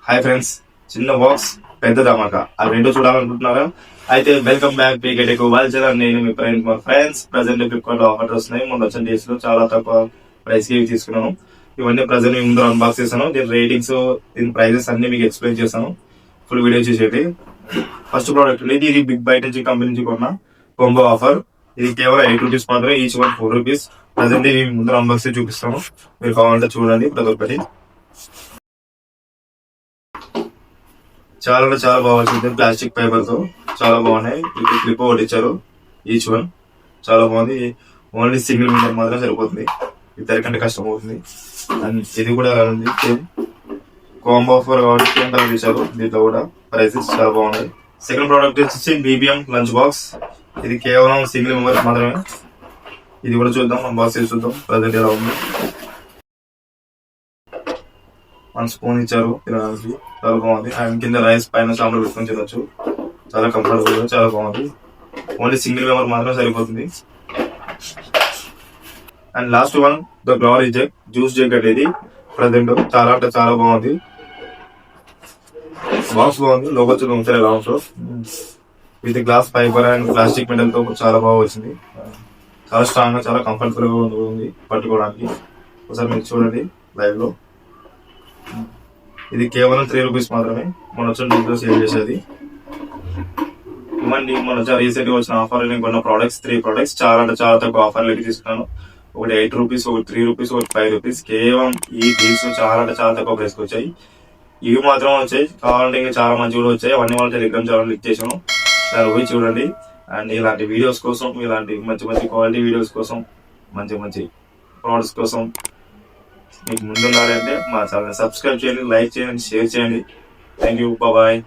Hi friends, చిన్న box పెద్ద ధమాకా అవి రెండు చూడాలనుకుంటున్నారా? అయితే వెల్కమ్ బ్యాక్ పీకెట్ వాల్చర్. నేను మీ ఫ్రెండ్స్ ప్రజెంట్ ఫ్లిప్కార్ట్ లో ఆఫర్ వస్తున్నాయి. ముందు వచ్చిన డేస్ లో చాలా తక్కువ ప్రైస్ కి తీసుకున్నాను. ఇవన్నీ ప్రజెంట్ ముందు అన్బాక్స్ చేశాను. దీని రేటింగ్స్, దీని ప్రైజెస్ అన్ని మీకు ఎక్స్ప్లెయిన్ చేస్తాను. ఫుల్ వీడియో చూసేది. ఫస్ట్ ప్రోడక్ట్ ఇది బిగ్ బైట్ నుంచి కంపెనీ నుంచి కొన్న కాంబో ఆఫర్. ఇది కేవలం 8 రూపీస్ మాత్రమే, ఈచ్ వన్ 4 రూపీస్. ప్రజెంట్ ఇది ముందు అన్బాక్స్ చూపిస్తాను, మీరు కావాలంటే చూడండి. ప్రతి ఒక్కటి చాలా అంటే చాలా బాగా వచ్చింది. ప్లాస్టిక్ పేపర్ తో చాలా బాగున్నాయి. క్లిప్ ఒకటి ఇచ్చారు, ఈచ్ వన్ చాలా బాగుంది. ఓన్లీ సింగిల్ మీటర్ మాత్రం సరిపోతుంది, ఇద్దరికంటే కష్టం అవుతుంది. అండ్ ఇది కూడా ఉంది, కాంబో ఆఫర్ కాబట్టి ఎంత ఇచ్చారు. దీంట్లో కూడా ప్రైసెస్ చాలా బాగున్నాయి. సెకండ్ ప్రోడక్ట్ వచ్చేసి BBM లంచ్ బాక్స్. ఇది కేవలం సింగిల్ మెంబర్స్ మాత్రమే. ఇది కూడా చూద్దాం, అన్బాక్స్ చేసి చూద్దాం ప్రజెంట్ ఎలా ఉంది. 1 స్పూన్ ఇచ్చారు తినడానికి, చాలా బాగుంది. అండ్ కింద రైస్ పైన సాంబార్ పెట్టుకొని తినొచ్చు, చాలా కంఫర్టబుల్ గా చాలా బాగుంది. ఓన్లీ సింగిల్ మెంబర్ మాత్రమే సరిపోతుంది. And last one the glory jug, juice jug అంటే ఇది ప్రజెంట్ చాలా అంటే చాలా బాగుంది. బాక్స్ బాగుంది, లోపల చూద్దాం ఎలా ఉంటుందో. With glass fibre and plastic metal తో చాలా బాగా వచ్చింది. చాలా స్ట్రాంగ్ గా, చాలా కంఫర్టబుల్ గా ఉంది పట్టుకోవడానికి. ఒకసారి మీరు చూడండి లైవ్ లో. ఇది కేవలం 3 రూపీస్ మాత్రమే. మన వచ్చిన డీటెయిల్స్ సేల్ చేసేది. ఇవన్నీ మన రీసెంట్ గా వచ్చిన ఆఫర్ కొన్న ప్రోడక్ట్స్, 3 ప్రోడక్ట్స్ చాలా అంటే చాలా తక్కువ ఆఫర్లు తీసుకున్నాను. ఒకటి 8 రూపీస్, ఒకటి 3 రూపీస్, ఒకటి 5 రూపీస్. కేవలం ఈ డీల్స్ చాలా అంటే చాలా తక్కువ ప్రైస్కి వచ్చాయి. ఇవి మాత్రం వచ్చాయి, కావాలంటే ఇంకా చాలా మంచి కూడా వచ్చాయి. అవన్నీ వాళ్ళ టెలిగ్రామ్ ఛానల్ లింక్ చేసాను, దాన్ని పోయి చూడండి. అండ్ ఇలాంటి వీడియోస్ కోసం, ఇలాంటి మంచి మంచి క్వాలిటీ వీడియోస్ కోసం, మంచి మంచి ప్రోడక్ట్స్ కోసం మీకు ముందుండాలి అంటే మా ఛానల్ సబ్స్క్రైబ్ చేయండి, లైక్ చేయండి, షేర్ చేయండి. Thank you, bye.